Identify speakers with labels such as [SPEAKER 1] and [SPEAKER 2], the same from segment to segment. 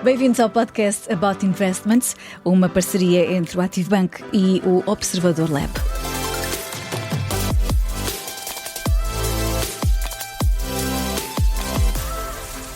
[SPEAKER 1] Bem-vindos ao podcast About Investments, uma parceria entre o Active Bank e o Observador Lab.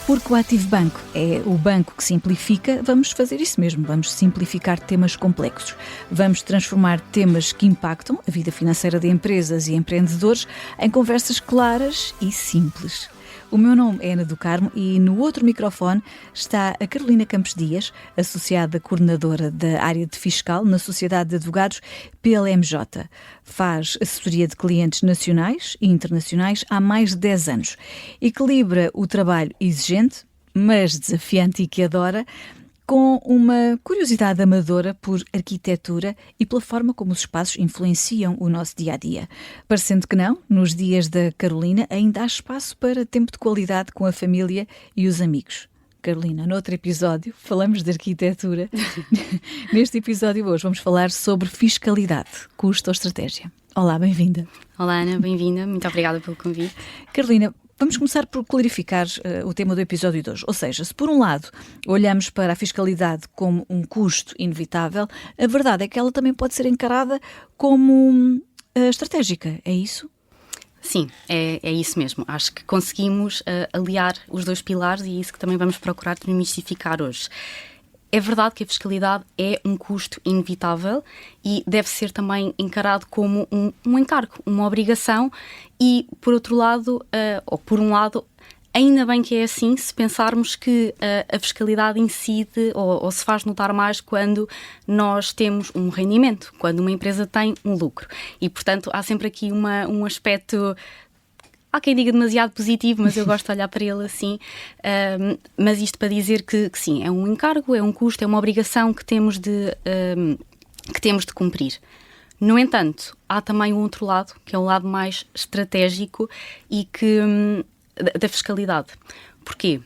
[SPEAKER 1] Porque o Active Bank é o banco que simplifica, vamos fazer isso mesmo, vamos simplificar temas complexos. Vamos transformar temas que impactam a vida financeira de empresas e empreendedores em conversas claras e simples. O meu nome é Ana do Carmo e no outro microfone está a Carolina Campos Dias, associada coordenadora da área de fiscal na Sociedade de Advogados PLMJ. Faz assessoria de clientes nacionais e internacionais há mais de 10 anos. Equilibra o trabalho exigente, mas desafiante e que adora, com uma curiosidade amadora por arquitetura e pela forma como os espaços influenciam o nosso dia-a-dia. Parecendo que não, nos dias da Carolina ainda há espaço para tempo de qualidade com a família e os amigos. Carolina, noutro episódio falamos de arquitetura. Neste episódio hoje vamos falar sobre fiscalidade, custo ou estratégia. Olá, bem-vinda.
[SPEAKER 2] Olá, Ana, bem-vinda. Muito obrigada pelo convite.
[SPEAKER 1] Carolina, vamos começar por clarificar o tema do episódio de hoje. Ou seja, se por um lado olhamos para a fiscalidade como um custo inevitável, a verdade é que ela também pode ser encarada como estratégica, é isso?
[SPEAKER 2] Sim, é isso mesmo. Acho que conseguimos aliar os dois pilares e é isso que também vamos procurar desmistificar hoje. É verdade que a fiscalidade é um custo inevitável e deve ser também encarado como um encargo, uma obrigação e, por outro lado, ou por um lado, ainda bem que é assim se pensarmos que a fiscalidade incide ou se faz notar mais quando nós temos um rendimento, quando uma empresa tem um lucro. E, portanto, há sempre aqui um aspecto... Há quem diga demasiado positivo, mas eu gosto de olhar para ele assim. Mas isto para dizer que sim, é um encargo, é um custo, é uma obrigação que temos de cumprir. No entanto, há também um outro lado, que é o lado mais estratégico e da fiscalidade. Porquê?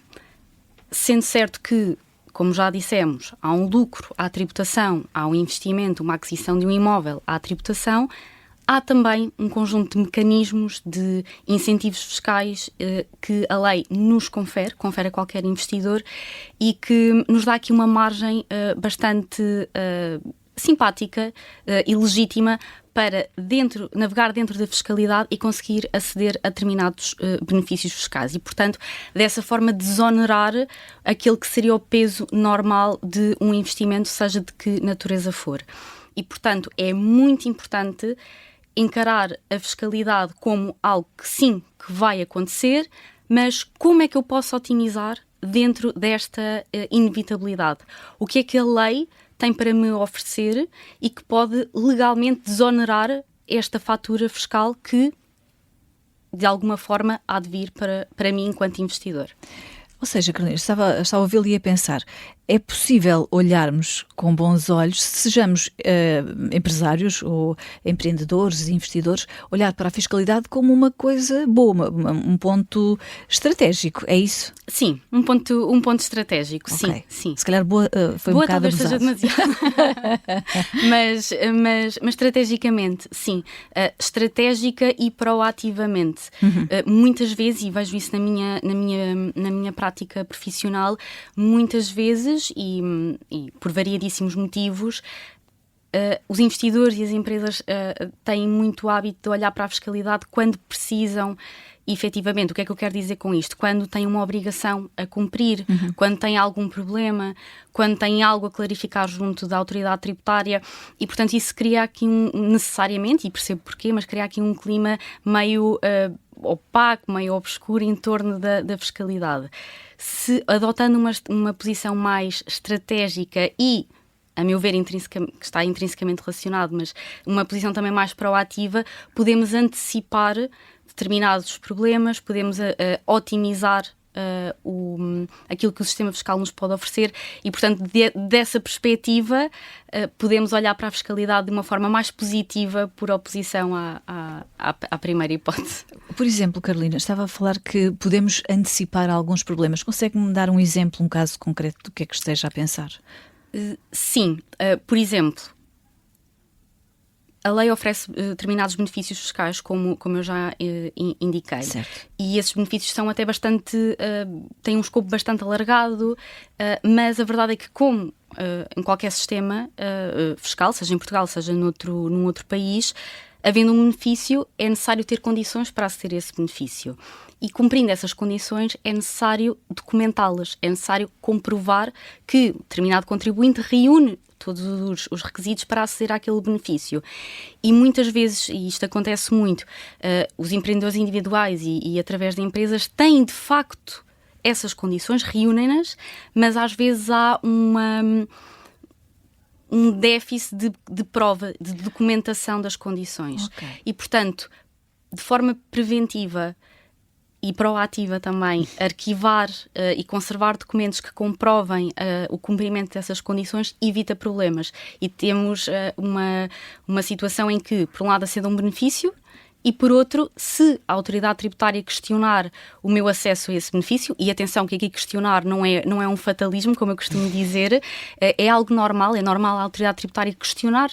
[SPEAKER 2] Sendo certo que, como já dissemos, há um lucro, há tributação, há um investimento, uma aquisição de um imóvel, há tributação, há também um conjunto de mecanismos de incentivos fiscais que a lei nos confere a qualquer investidor e que nos dá aqui uma margem bastante simpática e legítima para navegar dentro da fiscalidade e conseguir aceder a determinados benefícios fiscais e, portanto, dessa forma desonerar aquele que seria o peso normal de um investimento, seja de que natureza for. E, portanto, é muito importante encarar a fiscalidade como algo que sim, que vai acontecer, mas como é que eu posso otimizar dentro desta inevitabilidade? O que é que a lei tem para me oferecer e que pode legalmente desonerar esta fatura fiscal que, de alguma forma, há de vir para mim enquanto investidor?
[SPEAKER 1] Ou seja, Carolina, estava a ouvi-lo e a pensar, é possível olharmos com bons olhos, sejamos empresários ou empreendedores e investidores, olhar para a fiscalidade como uma coisa boa, um ponto estratégico, é isso?
[SPEAKER 2] Sim, um ponto estratégico,
[SPEAKER 1] okay.
[SPEAKER 2] Sim.
[SPEAKER 1] Se calhar boa foi
[SPEAKER 2] boa,
[SPEAKER 1] um bocado
[SPEAKER 2] talvez
[SPEAKER 1] abusado.
[SPEAKER 2] Seja demasiado. mas estrategicamente, sim. Estratégica e proativamente. Muitas vezes, e vejo isso na minha prática profissional, muitas vezes, e por variadíssimos motivos, os investidores e as empresas têm muito hábito de olhar para a fiscalidade quando precisam, efetivamente. O que é que eu quero dizer com isto? Quando têm uma obrigação a cumprir, quando têm algum problema, quando têm algo a clarificar junto da autoridade tributária e, portanto, isso cria aqui necessariamente, e percebo porquê, mas cria aqui um clima meio opaco, meio obscuro em torno da fiscalidade. Se adotando uma posição mais estratégica e, a meu ver, que está intrinsecamente relacionado, mas uma posição também mais proativa, podemos antecipar determinados problemas, podemos otimizar aquilo que o sistema fiscal nos pode oferecer e, portanto, dessa perspectiva, podemos olhar para a fiscalidade de uma forma mais positiva por oposição à primeira hipótese.
[SPEAKER 1] Por exemplo, Carolina, estava a falar que podemos antecipar alguns problemas. Consegue-me dar um exemplo, um caso concreto do que é que esteja a pensar?
[SPEAKER 2] Sim. Por exemplo, A lei oferece determinados benefícios fiscais, como eu já indiquei.
[SPEAKER 1] Certo.
[SPEAKER 2] E esses benefícios são até bastante... têm um escopo bastante alargado, mas a verdade é que, como em qualquer sistema fiscal, seja em Portugal, seja num outro país, havendo um benefício, é necessário ter condições para aceder a esse benefício. E cumprindo essas condições, é necessário documentá-las, é necessário comprovar que determinado contribuinte reúne todos os requisitos para aceder àquele benefício. E muitas vezes, e isto acontece muito, os empreendedores individuais e através de empresas têm de facto essas condições, reúnem-nas, mas às vezes há um déficit de prova, de documentação das condições.
[SPEAKER 1] Okay.
[SPEAKER 2] E, portanto, de forma preventiva e proativa também, arquivar e conservar documentos que comprovem o cumprimento dessas condições evita problemas. E temos uma situação em que, por um lado, acede a um benefício e, por outro, se a autoridade tributária questionar o meu acesso a esse benefício, e atenção que aqui questionar não é um fatalismo, como eu costumo dizer, é algo normal, é normal a autoridade tributária questionar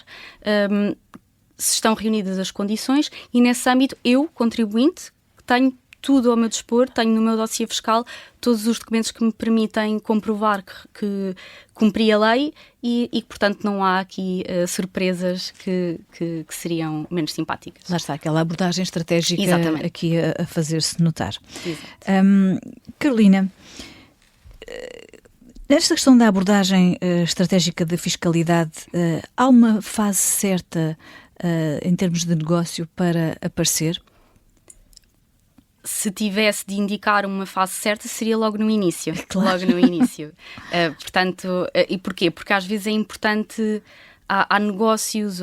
[SPEAKER 2] se estão reunidas as condições, e nesse âmbito eu, contribuinte, tenho tudo ao meu dispor, tenho no meu dossiê fiscal todos os documentos que me permitem comprovar que cumpri a lei e portanto, não há aqui surpresas que seriam menos simpáticas.
[SPEAKER 1] Lá está, aquela abordagem estratégica. Exatamente. Aqui a fazer-se notar. Carolina, nesta questão da abordagem estratégica da fiscalidade, há uma fase certa em termos de negócio para aparecer?
[SPEAKER 2] Se tivesse de indicar uma fase certa, seria logo no início.
[SPEAKER 1] Claro.
[SPEAKER 2] Logo no início. Portanto, e porquê? Porque às vezes é importante, há negócios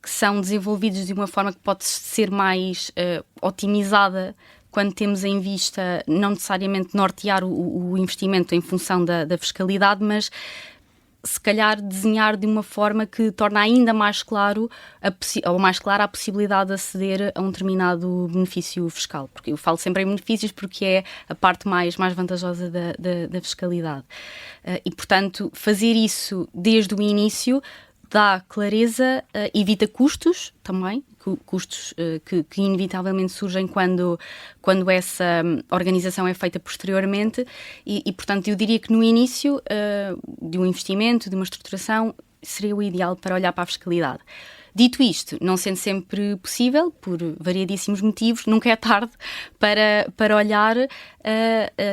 [SPEAKER 2] que são desenvolvidos de uma forma que pode ser mais otimizada quando temos em vista não necessariamente nortear o investimento em função da fiscalidade, mas se calhar desenhar de uma forma que torna ainda mais claro ou mais clara a possibilidade de aceder a um determinado benefício fiscal. Porque eu falo sempre em benefícios porque é a parte mais vantajosa da fiscalidade. E, portanto, fazer isso desde o início dá clareza, evita custos também, custos que inevitavelmente surgem quando essa organização é feita posteriormente e, portanto, eu diria que no início de um investimento, de uma estruturação, seria o ideal para olhar para a fiscalidade. Dito isto, não sendo sempre possível, por variadíssimos motivos, nunca é tarde para olhar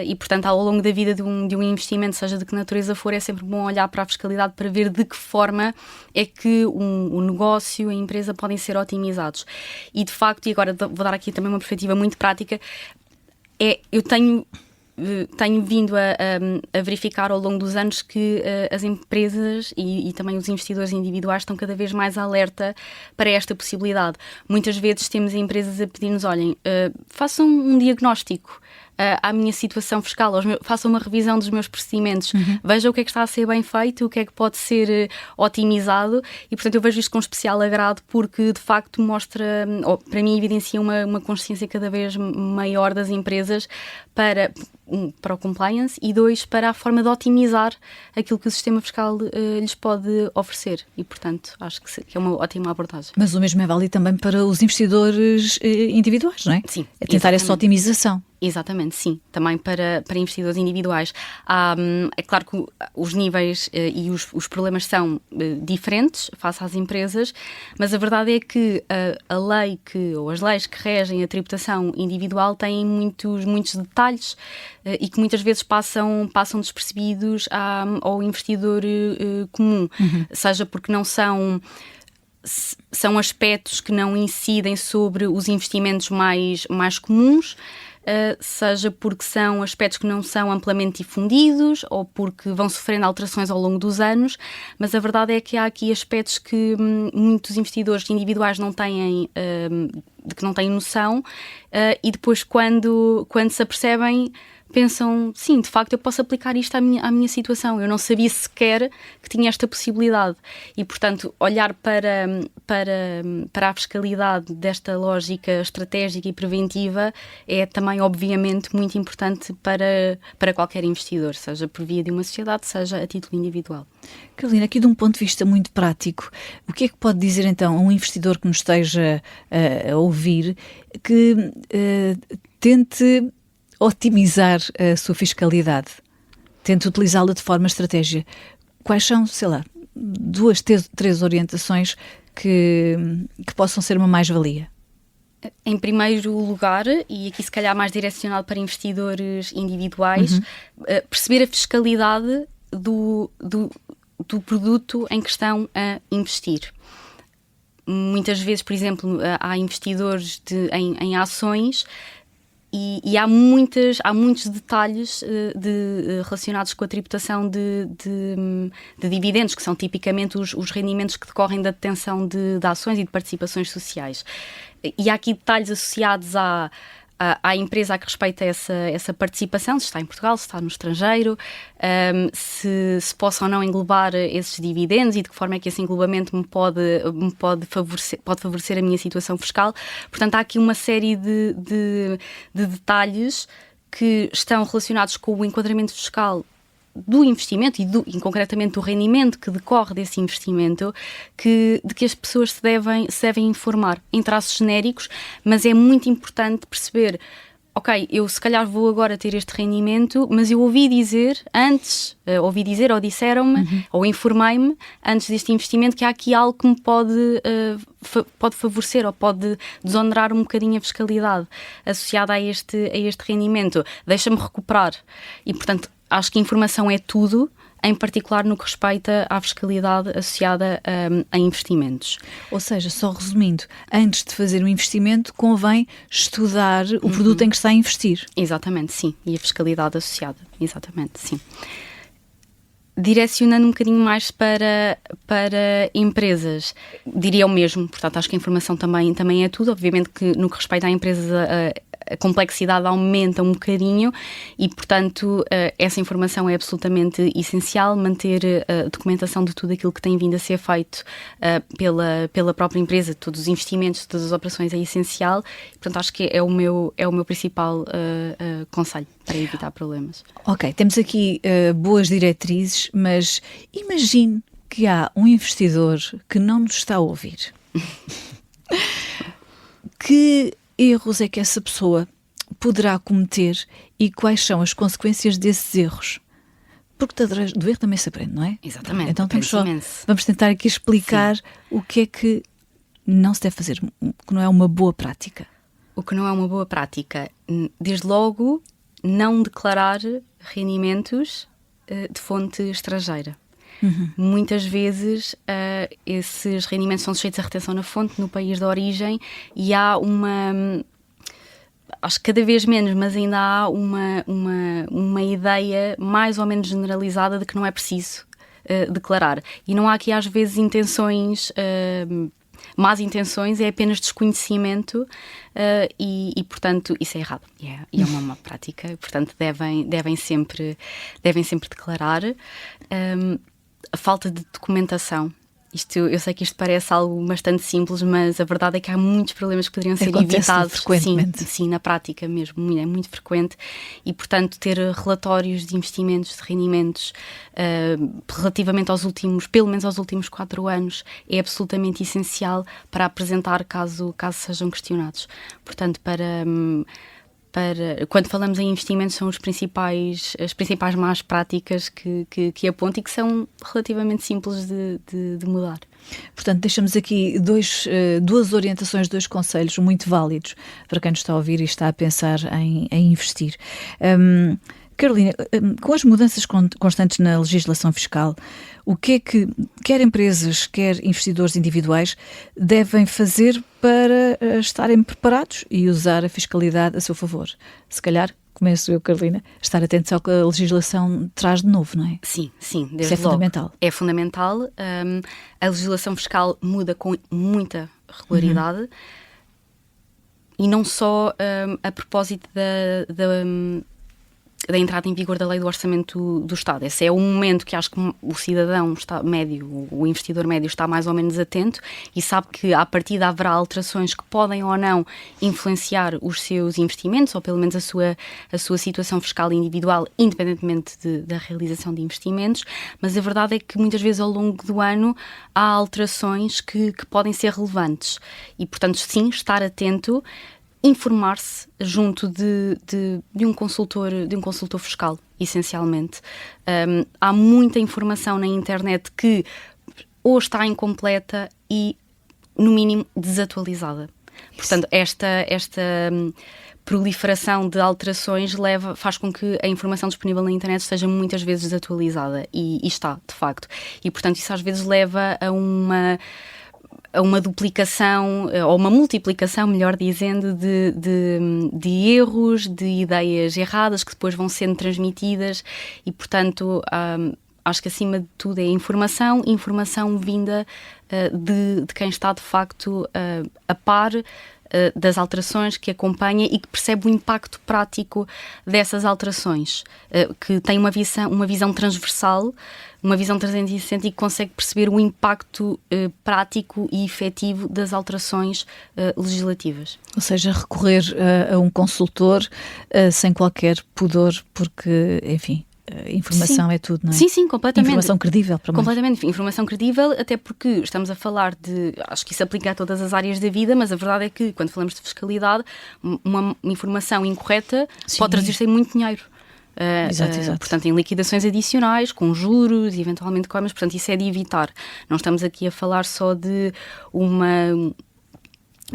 [SPEAKER 2] e, portanto, ao longo da vida de um investimento, seja de que natureza for, é sempre bom olhar para a fiscalidade para ver de que forma é que o negócio, a empresa podem ser otimizados. E, de facto, e agora vou dar aqui também uma perspectiva muito prática, eu tenho vindo a verificar ao longo dos anos que as empresas e também os investidores individuais estão cada vez mais alerta para esta possibilidade. Muitas vezes temos empresas a pedir-nos, olhem, façam um diagnóstico à minha situação fiscal, façam uma revisão dos meus procedimentos, vejam o que é que está a ser bem feito, o que é que pode ser otimizado e, portanto, eu vejo isto com especial agrado porque, de facto, mostra, ou para mim, evidencia uma consciência cada vez maior das empresas para o compliance e 2, para a forma de otimizar aquilo que o sistema fiscal lhes pode oferecer e, portanto, acho que é uma ótima abordagem.
[SPEAKER 1] Mas o mesmo é válido também para os investidores individuais, não é?
[SPEAKER 2] Sim.
[SPEAKER 1] É tentar essa otimização.
[SPEAKER 2] Exatamente, sim. Também para investidores individuais. É claro que os níveis e os problemas são diferentes face às empresas, mas a verdade é que a lei ou as leis que regem a tributação individual têm muitos detalhes e que muitas vezes passam despercebidos ao investidor comum, seja porque não são aspectos que não incidem sobre os investimentos mais comuns, seja porque são aspectos que não são amplamente difundidos ou porque vão sofrendo alterações ao longo dos anos, mas a verdade é que há aqui aspectos que muitos investidores individuais não têm, de que não têm noção, e depois quando se apercebem, pensam, sim, de facto eu posso aplicar isto à minha situação. Eu não sabia sequer que tinha esta possibilidade. E, portanto, olhar para a fiscalidade desta lógica estratégica e preventiva é também, obviamente, muito importante para qualquer investidor, seja por via de uma sociedade, seja a título individual.
[SPEAKER 1] Carolina, aqui de um ponto de vista muito prático, o que é que pode dizer então a um investidor que nos esteja a ouvir que tente otimizar a sua fiscalidade, tente utilizá-la de forma estratégica? Quais são, sei lá, 2, 3 orientações que possam ser uma mais-valia?
[SPEAKER 2] Em primeiro lugar, e aqui se calhar mais direcionado para investidores individuais, perceber a fiscalidade do produto em que estão a investir. Muitas vezes, por exemplo, há investidores em ações e há muitos detalhes relacionados com a tributação de dividendos, que são tipicamente os rendimentos que decorrem da detenção de ações e de participações sociais. E há aqui detalhes associados à empresa a que respeita essa participação, se está em Portugal, se está no estrangeiro, se possa ou não englobar esses dividendos e de que forma é que esse englobamento me pode favorecer a minha situação fiscal. Portanto, há aqui uma série de detalhes que estão relacionados com o enquadramento fiscal do investimento e concretamente do rendimento que decorre desse investimento, de que as pessoas se devem informar em traços genéricos, mas é muito importante perceber, ok, eu se calhar vou agora ter este rendimento, mas eu ouvi dizer ou disseram-me, ou informei-me antes deste investimento que há aqui algo que me pode favorecer ou pode desonerar um bocadinho a fiscalidade associada a este rendimento. Deixa-me recuperar. E, portanto, acho que a informação é tudo, em particular no que respeita à fiscalidade associada a investimentos.
[SPEAKER 1] Ou seja, só resumindo, antes de fazer um investimento, convém estudar o produto em que está a investir.
[SPEAKER 2] Exatamente, sim. E a fiscalidade associada. Exatamente, sim. Direcionando um bocadinho mais para empresas, diria o mesmo. Portanto, acho que a informação também é tudo. Obviamente que no que respeita a empresas, a complexidade aumenta um bocadinho e, portanto, essa informação é absolutamente essencial. Manter a documentação de tudo aquilo que tem vindo a ser feito pela própria empresa, todos os investimentos, todas as operações é essencial. Portanto, acho que é o meu principal conselho para evitar problemas.
[SPEAKER 1] Ok, temos aqui boas diretrizes, mas imagine que há um investidor que não nos está a ouvir. Que erros é que essa pessoa poderá cometer e quais são as consequências desses erros? Porque do erro também se aprende, não é?
[SPEAKER 2] Exatamente.
[SPEAKER 1] Então vamos tentar aqui explicar o que é que não se deve fazer, que não é uma boa prática.
[SPEAKER 2] O que não é uma boa prática, desde logo, não declarar rendimentos de fonte estrangeira. Muitas vezes esses rendimentos são sujeitos à retenção na fonte, no país de origem, e há acho que cada vez menos, mas ainda há uma ideia mais ou menos generalizada de que não é preciso declarar. E não há aqui às vezes más intenções, é apenas desconhecimento e portanto, isso é errado. E é uma má prática, portanto, devem sempre declarar. A falta de documentação. Eu sei que isto parece algo bastante simples, mas a verdade é que há muitos problemas que poderiam ser evitados.
[SPEAKER 1] Frequentemente.
[SPEAKER 2] Sim, na prática mesmo, é muito frequente. E, portanto, ter relatórios de investimentos, de rendimentos, relativamente pelo menos aos últimos 4 anos, é absolutamente essencial para apresentar caso sejam questionados. Portanto, quando falamos em investimentos, são as principais más práticas que aponto e que são relativamente simples de mudar.
[SPEAKER 1] Portanto, deixamos aqui duas orientações, 2 conselhos muito válidos para quem nos está a ouvir e está a pensar em investir. Carolina, com as mudanças constantes na legislação fiscal, o que é que quer empresas, quer investidores individuais devem fazer para estarem preparados e usar a fiscalidade a seu favor? Se calhar, começo eu, Carolina, estar atentos ao que a legislação traz de novo, não é?
[SPEAKER 2] Sim,
[SPEAKER 1] desde
[SPEAKER 2] logo. Isso é
[SPEAKER 1] fundamental.
[SPEAKER 2] É fundamental. A legislação fiscal muda com muita regularidade e não só a propósito da entrada em vigor da Lei do Orçamento do Estado. Esse é o momento que acho que o cidadão médio, o investidor médio está mais ou menos atento e sabe que à partida haverá alterações que podem ou não influenciar os seus investimentos ou pelo menos a sua situação fiscal individual, independentemente da realização de investimentos, mas a verdade é que muitas vezes ao longo do ano há alterações que podem ser relevantes e, portanto, sim, estar atento, informar-se junto de um consultor fiscal, essencialmente. Há muita informação na internet que ou está incompleta e, no mínimo, desatualizada. Portanto, esta proliferação de alterações faz com que a informação disponível na internet esteja muitas vezes desatualizada e está, de facto. E, portanto, isso às vezes leva a uma duplicação, ou uma multiplicação, melhor dizendo, de erros, de ideias erradas que depois vão sendo transmitidas e, portanto, acho que acima de tudo é informação vinda de quem está de facto a par das alterações, que acompanha e que percebe o impacto prático dessas alterações, que tem uma visão transversal, uma visão 360 e que consegue perceber o impacto prático e efetivo das alterações legislativas.
[SPEAKER 1] Ou seja, recorrer a um consultor sem qualquer pudor, porque, enfim, informação é tudo, não é?
[SPEAKER 2] Sim, completamente.
[SPEAKER 1] Informação credível, para mais.
[SPEAKER 2] Completamente, informação credível, até porque estamos a falar acho que isso aplica a todas as áreas da vida, mas a verdade é que, quando falamos de fiscalidade, uma informação incorreta pode trazer-se muito dinheiro.
[SPEAKER 1] Exato.
[SPEAKER 2] Portanto, em liquidações adicionais, com juros e eventualmente coimas, portanto, isso é de evitar. Não estamos aqui a falar só de uma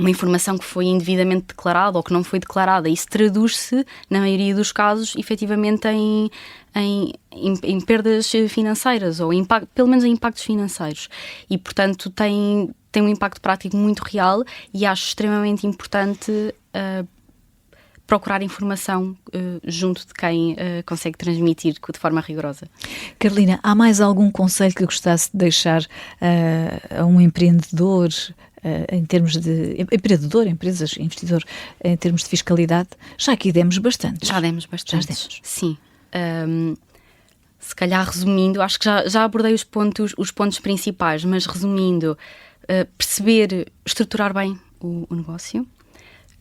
[SPEAKER 2] informação que foi indevidamente declarada ou que não foi declarada. Isso traduz-se, na maioria dos casos, efetivamente em perdas financeiras ou pelo menos em impactos financeiros. E, portanto, tem um impacto prático muito real e acho extremamente importante procurar informação junto de quem consegue transmitir de forma rigorosa.
[SPEAKER 1] Carolina, há mais algum conselho que gostasse de deixar a um empreendedor, em termos de empreendedor, empresas, investidor, em termos de fiscalidade? Já aqui demos bastante.
[SPEAKER 2] Já demos bastante. Sim. Se calhar resumindo, acho que já abordei os pontos principais, mas resumindo, perceber, estruturar bem o negócio,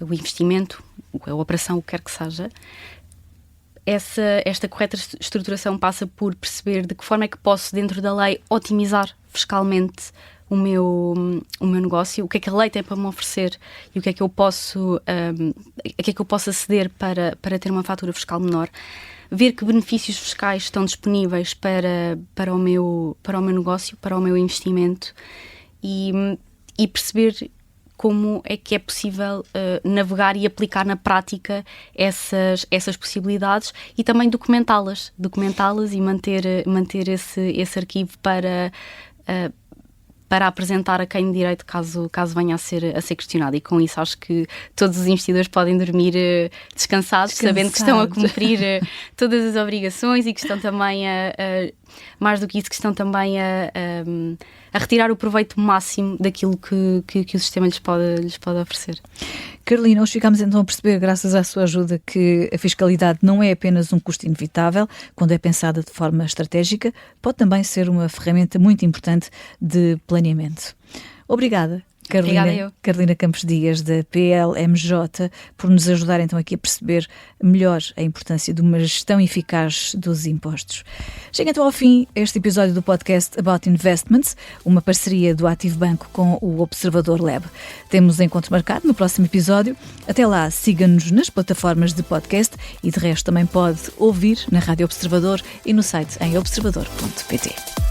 [SPEAKER 2] o investimento, a operação, o que quer que seja. Esta correta estruturação passa por perceber de que forma é que posso, dentro da lei, otimizar fiscalmente o meu negócio, o que é que a lei tem para me oferecer e o que é que eu posso aceder para ter uma fatura fiscal menor. Ver que benefícios fiscais estão disponíveis para o meu negócio, para o meu investimento e perceber como é que é possível navegar e aplicar na prática essas possibilidades e também documentá-las e manter esse arquivo para apresentar a quem de direito caso venha a ser questionado. E com isso acho que todos os investidores podem dormir descansados, sabendo que estão a cumprir todas as obrigações e que estão também mais do que isso, que estão também a retirar o proveito máximo daquilo que o sistema lhes pode oferecer.
[SPEAKER 1] Carolina, hoje ficámos então a perceber, graças à sua ajuda, que a fiscalidade não é apenas um custo inevitável, quando é pensada de forma estratégica, pode também ser uma ferramenta muito importante de planeamento. Obrigada, Carolina Campos Dias, da PLMJ, por nos ajudar então aqui a perceber melhor a importância de uma gestão eficaz dos impostos. Chega então ao fim este episódio do podcast About Investments, uma parceria do Ativo Banco com o Observador Lab. Temos encontro marcado no próximo episódio. Até lá, siga-nos nas plataformas de podcast e de resto também pode ouvir na Rádio Observador e no site em observador.pt.